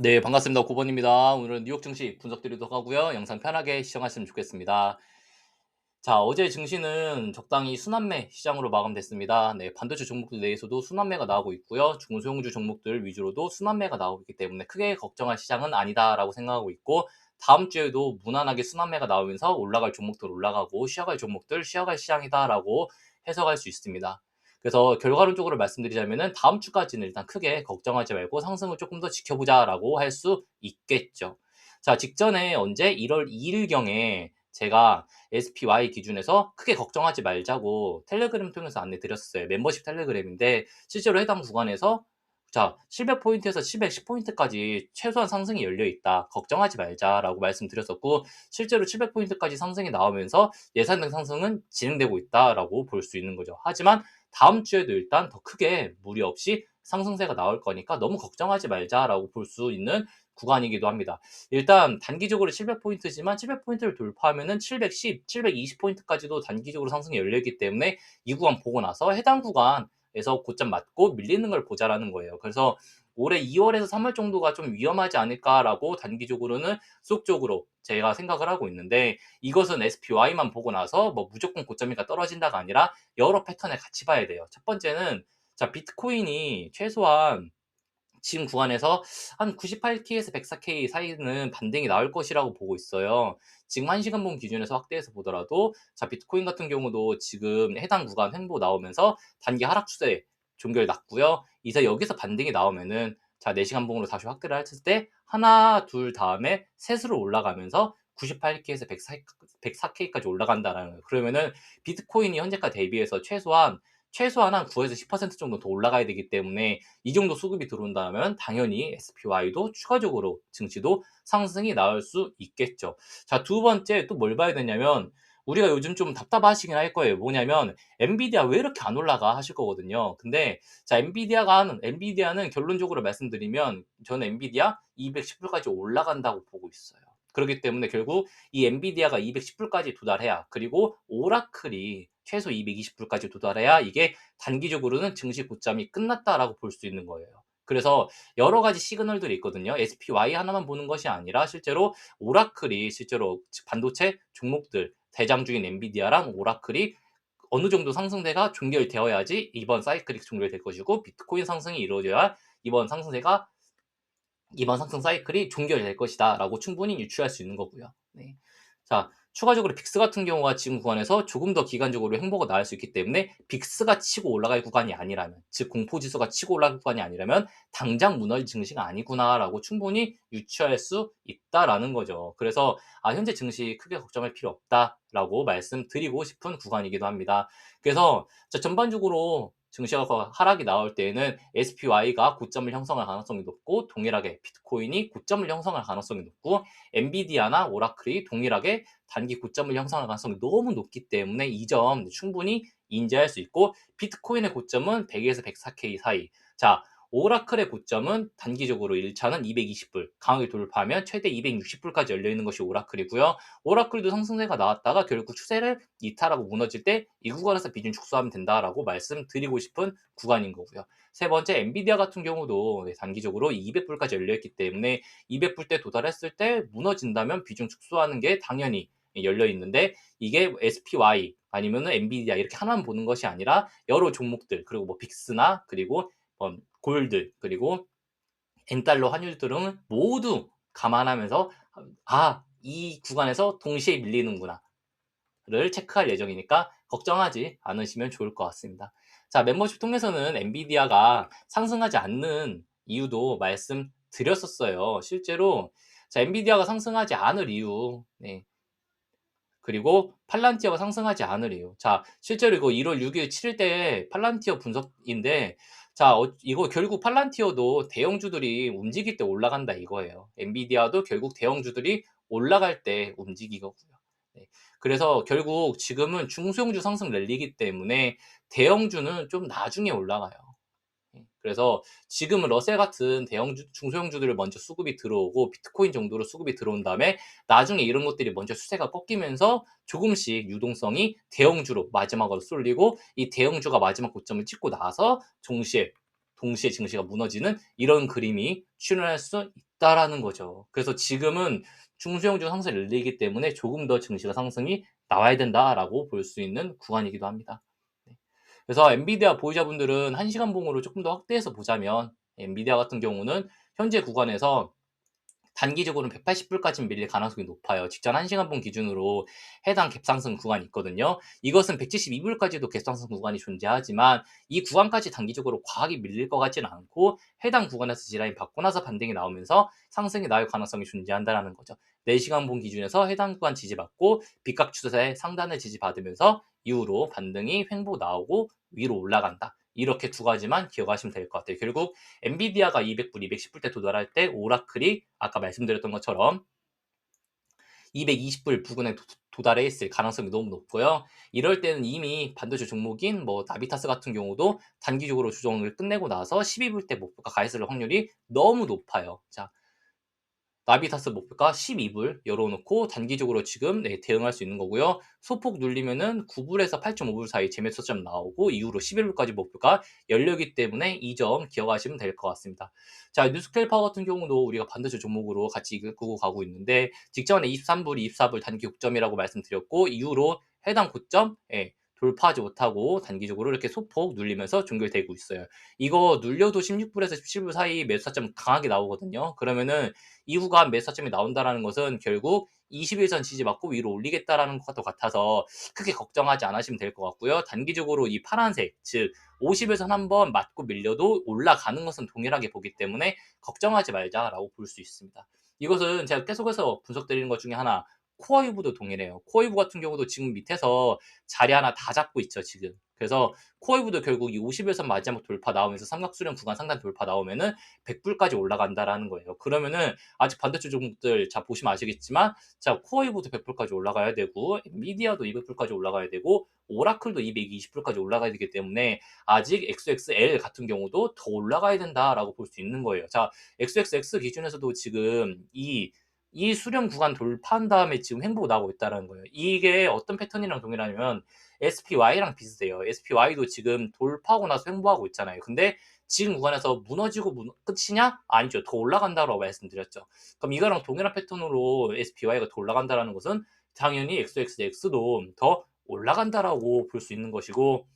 네, 반갑습니다. 고번입니다. 오늘은 뉴욕 증시 분석 드리도록 하고요. 영상 편하게 시청하시면 좋겠습니다. 자, 어제 증시는 적당히 순환매 시장으로 마감됐습니다. 네, 반도체 종목들 내에서도 순환매가 나오고 있고요. 중소형주 종목들 위주로도 순환매가 나오고 있기 때문에 크게 걱정할 시장은 아니다라고 생각하고 있고, 다음 주에도 무난하게 순환매가 나오면서 올라갈 종목들 올라가고 쉬어갈 종목들 쉬어갈 시장이다라고 해석할 수 있습니다. 그래서 결과론적으로 말씀드리자면은 다음 주까지는 일단 크게 걱정하지 말고 상승을 조금 더 지켜보자라고 할 수 있겠죠. 자, 직전에 언제 1월 2일경에 제가 SPY 기준에서 크게 걱정하지 말자고 텔레그램 통해서 안내 드렸었어요. 멤버십 텔레그램인데 실제로 해당 구간에서 자, 700포인트에서 710포인트까지 최소한 상승이 열려 있다. 걱정하지 말자라고 말씀드렸었고 실제로 700포인트까지 상승이 나오면서 예상된 상승은 진행되고 있다라고 볼 수 있는 거죠. 하지만 다음 주에도 일단 더 크게 무리 없이 상승세가 나올 거니까 너무 걱정하지 말자라고 볼 수 있는 구간이기도 합니다. 일단 단기적으로 700포인트지만 700포인트를 돌파하면은 710, 720포인트까지도 단기적으로 상승이 열려있기 때문에 이 구간 보고 나서 해당 구간에서 고점 맞고 밀리는 걸 보자라는 거예요. 그래서 올해 2월에서 3월 정도가 좀 위험하지 않을까라고 단기적으로는 수적으로 제가 생각을 하고 있는데 이것은 SPY만 보고 나서 뭐 무조건 고점이가 떨어진다가 아니라 여러 패턴을 같이 봐야 돼요. 첫 번째는 자, 비트코인이 최소한 지금 구간에서 한 98K에서 104K 사이는 반등이 나올 것이라고 보고 있어요. 지금 1시간봉 기준에서 확대해서 보더라도 자, 비트코인 같은 경우도 지금 해당 구간 횡보 나오면서 단기 하락 추세 종결 났고요. 이제 여기서 반등이 나오면은 자, 4시간봉으로 다시 확대를 했을 때 하나, 둘 다음에 셋으로 올라가면서 98K에서 104K까지 올라간다라는 거예요. 그러면은 비트코인이 현재가 대비해서 최소한 한 9에서 10% 정도 더 올라가야 되기 때문에 이 정도 수급이 들어온다면 당연히 SPY도 추가적으로 증시도 상승이 나올 수 있겠죠. 자, 두 번째 또 뭘 봐야 되냐면 우리가 요즘 좀 답답하시긴 할 거예요. 뭐냐면 엔비디아 왜 이렇게 안 올라가 하실 거거든요. 근데 자, 엔비디아는 결론적으로 말씀드리면 저는 엔비디아 210불까지 올라간다고 보고 있어요. 그렇기 때문에 결국 이 엔비디아가 210불까지 도달해야 그리고 오라클이 최소 220불까지 도달해야 이게 단기적으로는 증시 고점이 끝났다라고 볼 수 있는 거예요. 그래서 여러 가지 시그널들이 있거든요. SPY 하나만 보는 것이 아니라 실제로 오라클이 실제로 반도체 종목들 대장주인 엔비디아랑 오라클이 어느 정도 상승세가 종결되어야지 이번 사이클이 종결될 것이고 비트코인 상승이 이루어져야 이번 상승세가 이번 상승 사이클이 종결될 것이다라고 충분히 유추할 수 있는 거고요. 네. 자, 추가적으로 빅스 같은 경우가 지금 구간에서 조금 더 기간적으로 행보가 나을 수 있기 때문에 빅스가 치고 올라갈 구간이 아니라면, 즉 공포지수가 치고 올라갈 구간이 아니라면 당장 무너질 증시가 아니구나라고 충분히 유추할 수 있다라는 거죠. 그래서 현재 증시 크게 걱정할 필요 없다라고 말씀드리고 싶은 구간이기도 합니다. 그래서 전반적으로 증시가 하락이 나올 때에는 SPY가 고점을 형성할 가능성이 높고 동일하게 비트코인이 고점을 형성할 가능성이 높고 엔비디아나 오라클이 동일하게 단기 고점을 형성할 가능성이 너무 높기 때문에 이 점 충분히 인지할 수 있고 비트코인의 고점은 100에서 104K 사이. 자, 오라클의 고점은 단기적으로 1차는 220불, 강하게 돌파하면 최대 260불까지 열려 있는 것이 오라클이고요. 오라클도 상승세가 나왔다가 결국 추세를 이탈하고 무너질 때 이 구간에서 비중 축소하면 된다라고 말씀드리고 싶은 구간인 거고요. 세 번째 엔비디아 같은 경우도 단기적으로 200불까지 열려 있기 때문에 200불대 도달했을 때 무너진다면 비중 축소하는 게 당연히 열려 있는데 이게 SPY 아니면은 엔비디아 이렇게 하나만 보는 것이 아니라 여러 종목들 그리고 뭐 빅스나 그리고 골드 그리고 엔달러 환율들은 모두 감안하면서 이 구간에서 동시에 밀리는구나 를 체크할 예정이니까 걱정하지 않으시면 좋을 것 같습니다. 자, 멤버십 통해서는 엔비디아가 상승하지 않는 이유도 말씀드렸었어요. 실제로 자, 엔비디아가 상승하지 않을 이유, 네. 그리고 팔란티어가 상승하지 않을 이유. 자, 실제로 이거 1월 6일 7일 때 팔란티어 분석인데, 자, 이거 결국 팔란티어도 대형주들이 움직일 때 올라간다 이거예요. 엔비디아도 결국 대형주들이 올라갈 때 움직이거든요. 네. 그래서 결국 지금은 중소형주 상승 랠리이기 때문에 대형주는 좀 나중에 올라가요. 그래서 지금은 러셀 같은 중소형주들을 먼저 수급이 들어오고 비트코인 정도로 수급이 들어온 다음에 나중에 이런 것들이 먼저 수세가 꺾이면서 조금씩 유동성이 대형주로 마지막으로 쏠리고 이 대형주가 마지막 고점을 찍고 나서 동시에 증시가 무너지는 이런 그림이 출현할 수 없다라는 거죠. 그래서 지금은 중소형주 상승이 열리기 때문에 조금 더 증시가 상승이 나와야 된다라고 볼 수 있는 구간이기도 합니다. 네. 그래서 엔비디아 보유자분들은 1시간 봉으로 조금 더 확대해서 보자면 엔비디아 같은 경우는 현재 구간에서 단기적으로는 180불까지 밀릴 가능성이 높아요. 직전 1시간 봉 기준으로 해당 갭상승 구간이 있거든요. 이것은 172불까지도 갭상승 구간이 존재하지만 이 구간까지 단기적으로 과하게 밀릴 것 같지는 않고 해당 구간에서 지라인 받고 나서 반등이 나오면서 상승이 나올 가능성이 존재한다는 거죠. 4시간 봉 기준에서 해당 구간 지지받고 빗각 추세의 상단을 지지받으면서 이후로 반등이 횡보 나오고 위로 올라간다. 이렇게 두 가지만 기억하시면 될 것 같아요. 결국 엔비디아가 200불, 210불 때 도달할 때 오라클이 아까 말씀드렸던 것처럼 220불 부근에 도달해 있을 가능성이 너무 높고요. 이럴 때는 이미 반도체 종목인 뭐 나비타스 같은 경우도 단기적으로 조정을 끝내고 나서 12불 때 목표가 가 있을 확률이 너무 높아요. 자, 나비타스 목표가 12불 열어놓고 단기적으로 지금 대응할 수 있는 거고요. 소폭 눌리면은 9불에서 8.5불 사이 재매수점 나오고 이후로 11불까지 목표가 열리기 때문에 이 점 기억하시면 될 것 같습니다. 자, 뉴스케일 파워 같은 경우도 우리가 반도체 종목으로 같이 이끌고 가고 있는데 직전에 23불, 24불 단기 고점이라고 말씀드렸고 이후로 해당 고점 돌파하지 못하고 단기적으로 이렇게 소폭 눌리면서 종결되고 있어요. 이거 눌려도 16불에서 17불 사이 매수타점 강하게 나오거든요. 그러면은 이후가 매수타점이 나온다라는 것은 결국 21선 지지받고 위로 올리겠다라는 것과 같아서 크게 걱정하지 않으시면 될 것 같고요. 단기적으로 이 파란색, 즉 50일선 한번 맞고 밀려도 올라가는 것은 동일하게 보기 때문에 걱정하지 말자라고 볼 수 있습니다. 이것은 제가 계속해서 분석드리는 것 중에 하나, 코어유브도 동일해요. 코어유브 같은 경우도 지금 밑에서 자리 하나 다 잡고 있죠, 지금. 그래서 코어유브도 결국 이 50일선 마지막 돌파 나오면서 삼각수렴 구간 상단 돌파 나오면은 100불까지 올라간다라는 거예요. 그러면은 아직 반도체 종목들 자 보시면 아시겠지만 자 코어이브도 100불까지 올라가야 되고 엔비디아도 200불까지 올라가야 되고 오라클도 220불까지 올라가야 되기 때문에 아직 XXL 같은 경우도 더 올라가야 된다라고 볼 수 있는 거예요. 자 XXX 기준에서도 지금 이 수렴 구간 돌파한 다음에 지금 횡보가 나오고 있다는 거예요. 이게 어떤 패턴이랑 동일하냐면 SPY랑 비슷해요. SPY도 지금 돌파하고 나서 횡보하고 있잖아요. 근데 지금 구간에서 무너지고 끝이냐? 아니죠. 더 올라간다고 말씀드렸죠. 그럼 이거랑 동일한 패턴으로 SPY가 더 올라간다는 것은 당연히 XXX도 더 올라간다라고 볼 수 있는 것이고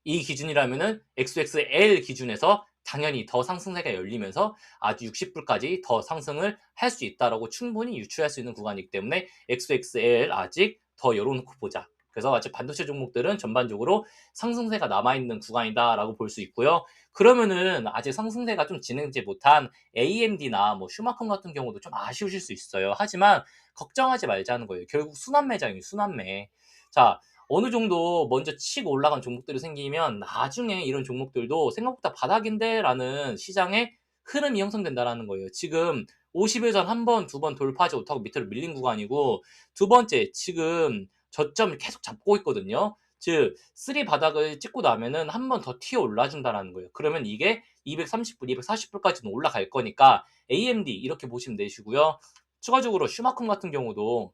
이 기준이라면은 XXL 기준에서 당연히 더 상승세가 열리면서 아주 60불까지 더 상승을 할 수 있다라고 충분히 유추할 수 있는 구간이기 때문에 XXL 아직 더 열어놓고 보자. 그래서 아직 반도체 종목들은 전반적으로 상승세가 남아있는 구간이다라고 볼 수 있고요. 그러면은 아직 상승세가 좀 진행되지 못한 AMD나 뭐 슈마컨 같은 경우도 좀 아쉬우실 수 있어요. 하지만 걱정하지 말자는 거예요. 결국 순환매장이에요, 순환매. 자, 어느 정도 먼저 치고 올라간 종목들이 생기면 나중에 이런 종목들도 생각보다 바닥인데 라는 시장의 흐름이 형성된다라는 거예요. 지금 50일선 한 번, 두 번 돌파하지 못하고 밑으로 밀린 구간이고 두 번째 지금 저점을 계속 잡고 있거든요. 즉, 3 바닥을 찍고 나면은 한 번 더 튀어 올라준다라는 거예요. 그러면 이게 230불, 240불까지는 올라갈 거니까 AMD 이렇게 보시면 되시고요. 추가적으로 슈마콤 같은 경우도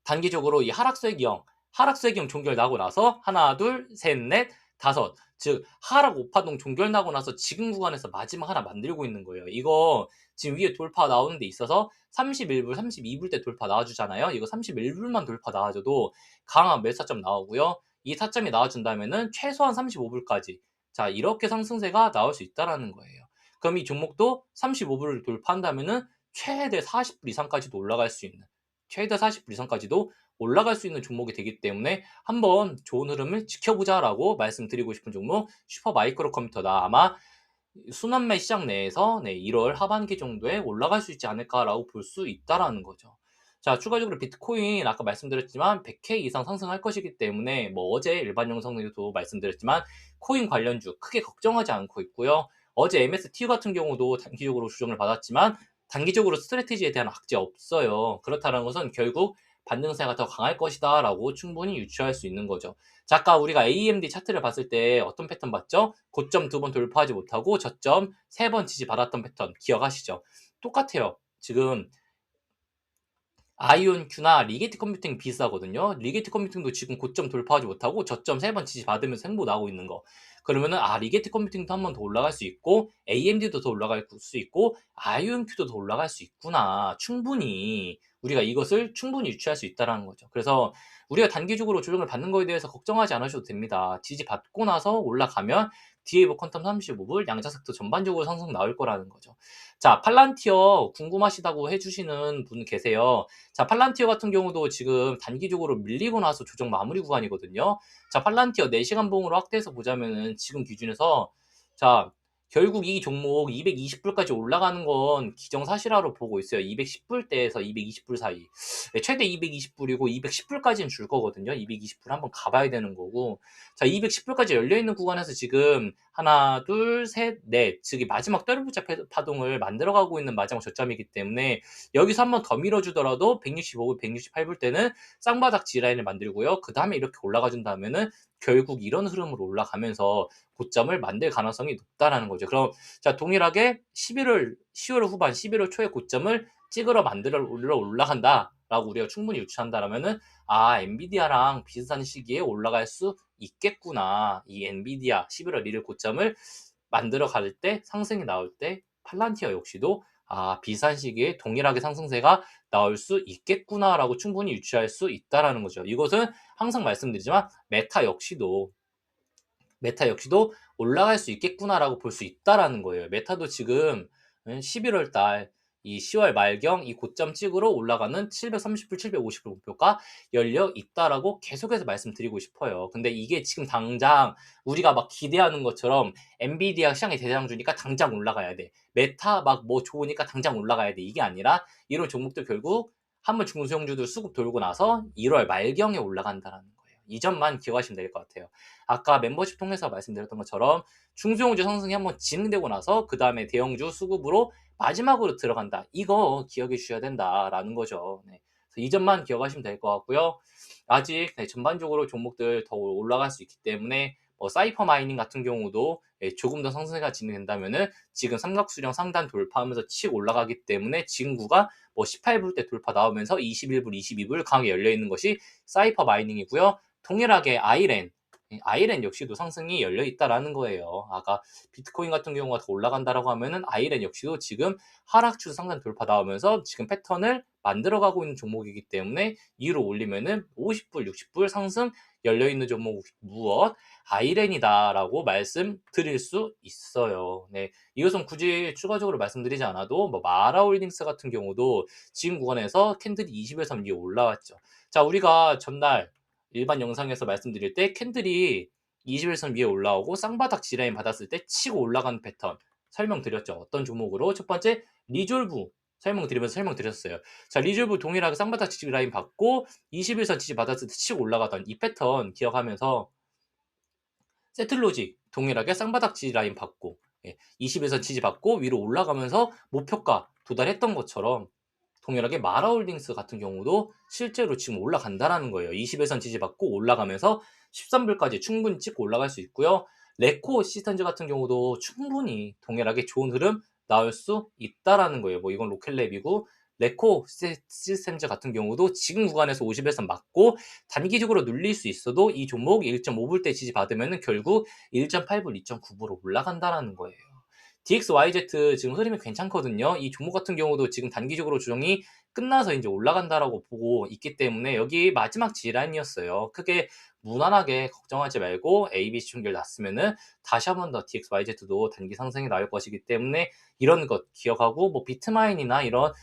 단기적으로 이 하락세기형 종결 나고 나서 하나, 둘, 셋, 넷, 다섯. 즉 하락 오파동 종결 나고 나서 지금 구간에서 마지막 하나 만들고 있는 거예요. 이거 지금 위에 돌파 나오는 데 있어서 31불, 32불 때 돌파 나와주잖아요. 이거 31불만 돌파 나와줘도 강한 매수타점 나오고요. 이 타점이 나와준다면은 최소한 35불까지 자 이렇게 상승세가 나올 수 있다라는 거예요. 그럼 이 종목도 35불을 돌파한다면은 최대 40불 이상까지도 올라갈 수 있는 최대 40불 이상까지도 올라갈 수 있는 종목이 되기 때문에 한번 좋은 흐름을 지켜보자라고 말씀드리고 싶은 종목 슈퍼마이크로 컴퓨터다. 아마 순환매 시장 내에서 1월 하반기 정도에 올라갈 수 있지 않을까라고 볼 수 있다라는 거죠. 자, 추가적으로 비트코인 아까 말씀드렸지만 100K 이상 상승할 것이기 때문에 뭐 어제 일반 영상에도 말씀드렸지만 코인 관련주 크게 걱정하지 않고 있고요. 어제 MSTU 같은 경우도 단기적으로 조정을 받았지만 단기적으로 스트래티지에 대한 악재 없어요. 그렇다는 것은 결국 반등세가 더 강할 것이다 라고 충분히 유추할 수 있는 거죠. 자, 아까 우리가 AMD 차트를 봤을 때 어떤 패턴 봤죠? 고점 2번 돌파하지 못하고 저점 3번 지지받았던 패턴 기억하시죠? 똑같아요. 지금 아이온큐나 리게티 컴퓨팅 비슷하거든요. 리게티 컴퓨팅도 지금 고점 돌파하지 못하고 저점 3번 지지받으면서 횡보 나오고 있는 거. 그러면은 리게티 컴퓨팅도 한 번 더 올라갈 수 있고 AMD도 더 올라갈 수 있고 아이온큐도 더 올라갈 수 있구나. 충분히 우리가 이것을 충분히 유추할 수 있다라는 거죠. 그래서 우리가 단기적으로 조정을 받는 거에 대해서 걱정하지 않으셔도 됩니다. 지지받고 나서 올라가면 디에이버 퀀텀 35불 양자색도 전반적으로 상승 나올 거라는 거죠. 자, 팔란티어 궁금하시다고 해주시는 분 계세요. 자, 팔란티어 같은 경우도 지금 단기적으로 밀리고 나서 조정 마무리 구간이거든요. 자, 팔란티어 4시간 봉으로 확대해서 보자면은 지금 기준에서 자, 결국 이 종목 220불까지 올라가는 건 기정사실화로 보고 있어요. 210불대에서 220불 사이. 네, 최대 220불이고 210불까지는 줄 거거든요. 220불 한번 가봐야 되는 거고. 자, 210불까지 열려있는 구간에서 지금 하나, 둘, 셋, 넷. 즉, 마지막 떨어붙자 파동을 만들어가고 있는 마지막 저점이기 때문에 여기서 한번 더 밀어주더라도 165불, 168불 때는 쌍바닥 G라인을 만들고요. 그 다음에 이렇게 올라가 준다면은 결국 이런 흐름으로 올라가면서 고점을 만들 가능성이 높다라는 거죠. 그럼 자, 동일하게 10월 후반, 11월 초에 고점을 찍으러 만들어 올라간다라고 우리가 충분히 유추한다라면은 엔비디아랑 비슷한 시기에 올라갈 수 있겠구나. 이 엔비디아 11월 1일 고점을 만들어 갈 때 상승이 나올 때 팔란티어 역시도 비슷한 시기에 동일하게 상승세가 나올 수 있겠구나라고 충분히 유추할 수 있다라는 거죠. 이것은 항상 말씀드리지만 메타 역시도 올라갈 수 있겠구나라고 볼 수 있다라는 거예요. 메타도 지금 11월 달 이 10월 말경 이 고점 찍으러 올라가는 730불, 750불 목표가 열려 있다라고 계속해서 말씀드리고 싶어요. 근데 이게 지금 당장 우리가 막 기대하는 것처럼 엔비디아 시장이 대장주니까 당장 올라가야 돼. 메타 막 뭐 좋으니까 당장 올라가야 돼. 이게 아니라 이런 종목들 결국 한번 중소형주들 수급 돌고 나서 1월 말경에 올라간다라는 거예요. 이 점만 기억하시면 될 것 같아요. 아까 멤버십 통해서 말씀드렸던 것처럼 중소형주 상승이 한번 진행되고 나서 그 다음에 대형주 수급으로 마지막으로 들어간다. 이거 기억해 주셔야 된다라는 거죠. 네. 그래서 이 점만 기억하시면 될 것 같고요. 아직 전반적으로 종목들 더 올라갈 수 있기 때문에 사이퍼 마이닝 같은 경우도 조금 더 상승세가 진행된다면은 지금 삼각수령 상단 돌파하면서 치고 올라가기 때문에 지금구가 18불대 돌파 나오면서 21불, 22불 강하게 열려 있는 것이 사이퍼 마이닝이고요. 동일하게 아이랜 역시도 상승이 열려 있다라는 거예요. 아까 비트코인 같은 경우가 더 올라간다라고 하면은 아이랜 역시도 지금 하락 추세 상단 돌파 나오면서 지금 패턴을 만들어가고 있는 종목이기 때문에 위로 올리면은 50불, 60불 상승 열려 있는 종목 무엇? 아이랜이다라고 말씀드릴 수 있어요. 네, 이것은 굳이 추가적으로 말씀드리지 않아도 마라홀딩스 같은 경우도 지금 구간에서 캔들이 20에서 위에 올라왔죠. 자, 우리가 전날 일반 영상에서 말씀드릴 때 캔들이 21선 위에 올라오고 쌍바닥 G라인 받았을 때 치고 올라가는 패턴 설명드렸죠. 어떤 종목으로? 첫 번째 리졸브 설명드렸어요. 자, 리졸브 동일하게 쌍바닥 G라인 받고 21선 지지 받았을 때 치고 올라가던 이 패턴 기억하면서 세틀로직 동일하게 쌍바닥 G라인 받고 20에서 지지 받고 위로 올라가면서 목표가 도달했던 것처럼 동일하게 마라홀딩스 같은 경우도 실제로 지금 올라간다라는 거예요. 20에선 지지받고 올라가면서 13불까지 충분히 찍고 올라갈 수 있고요. 레코 시스템즈 같은 경우도 충분히 동일하게 좋은 흐름 나올 수 있다라는 거예요. 이건 로켓랩이고 레코 시스템즈 같은 경우도 지금 구간에서 50에선 맞고 단기적으로 눌릴 수 있어도 이 종목 1.5불대 지지받으면 결국 1.8불, 2.9불로 올라간다라는 거예요. DXYZ 지금 흐름이 괜찮거든요. 이 종목 같은 경우도 지금 단기적으로 조정이 끝나서 이제 올라간다라고 보고 있기 때문에 여기 마지막 G라인이었어요. 크게 무난하게 걱정하지 말고 ABC 충결 났으면은 다시 한 번 더 DXYZ도 단기 상승이 나올 것이기 때문에 이런 것 기억하고 비트마인이나 이런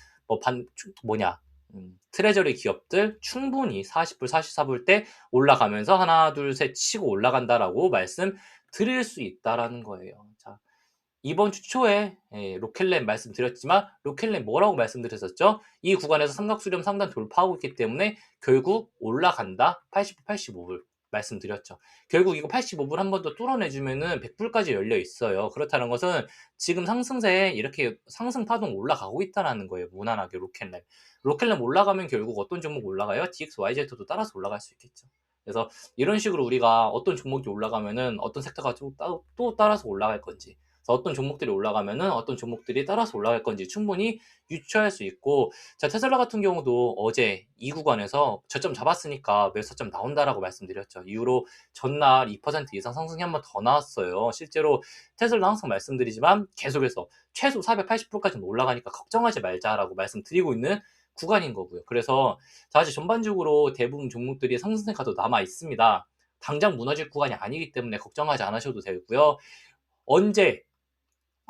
트레저리 기업들 충분히 40불, 44불 때 올라가면서 하나, 둘, 셋 치고 올라간다라고 말씀드릴 수 있다라는 거예요. 자, 이번 주 초에 로켓랩 말씀드렸지만 로켓랩 뭐라고 말씀드렸었죠? 이 구간에서 삼각수렴 상단 돌파하고 있기 때문에 결국 올라간다. 80불, 85불 말씀드렸죠. 결국 이거 85불 한 번 더 뚫어내주면은 100불까지 열려 있어요. 그렇다는 것은 지금 상승세에 이렇게 상승 파동 올라가고 있다는 거예요. 무난하게 로켓랩. 로켓랩 올라가면 결국 어떤 종목 올라가요? DXYZ도 따라서 올라갈 수 있겠죠. 그래서 이런 식으로 우리가 어떤 종목이 올라가면은 어떤 섹터가 또 따라서 올라갈 건지 그래서 어떤 종목들이 올라가면은 어떤 종목들이 따라서 올라갈 건지 충분히 유추할 수 있고, 자, 테슬라 같은 경우도 어제 이 구간에서 저점 잡았으니까 매수점 나온다라고 말씀드렸죠. 이후로 전날 2% 이상 상승이 한 번 더 나왔어요. 실제로 테슬라 항상 말씀드리지만 계속해서 최소 480%까지는 올라가니까 걱정하지 말자라고 말씀드리고 있는 구간인 거고요. 그래서 사실 전반적으로 대부분 종목들이 상승세 가도 남아 있습니다. 당장 무너질 구간이 아니기 때문에 걱정하지 않으셔도 되고요. 언제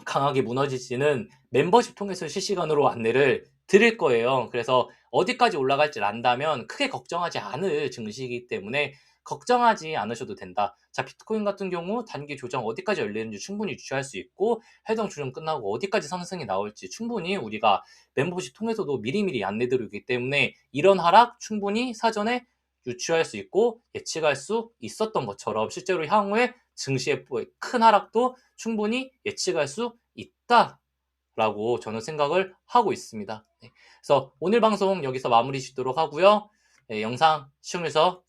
강하게 무너질지는 멤버십 통해서 실시간으로 안내를 드릴 거예요. 그래서 어디까지 올라갈지 안다면 크게 걱정하지 않을 증시이기 때문에 걱정하지 않으셔도 된다. 자, 비트코인 같은 경우 단기 조정 어디까지 열리는지 충분히 유추할 수 있고, 해당 조정 끝나고 어디까지 상승이 나올지 충분히 우리가 멤버십 통해서도 미리미리 안내 드리기 때문에 이런 하락 충분히 사전에 유추할 수 있고 예측할 수 있었던 것처럼 실제로 향후에 증시의 큰 하락도 충분히 예측할 수 있다라고 저는 생각을 하고 있습니다. 네. 그래서 오늘 방송 여기서 마무리 짓도록 하고요. 네, 영상 시청해주셔서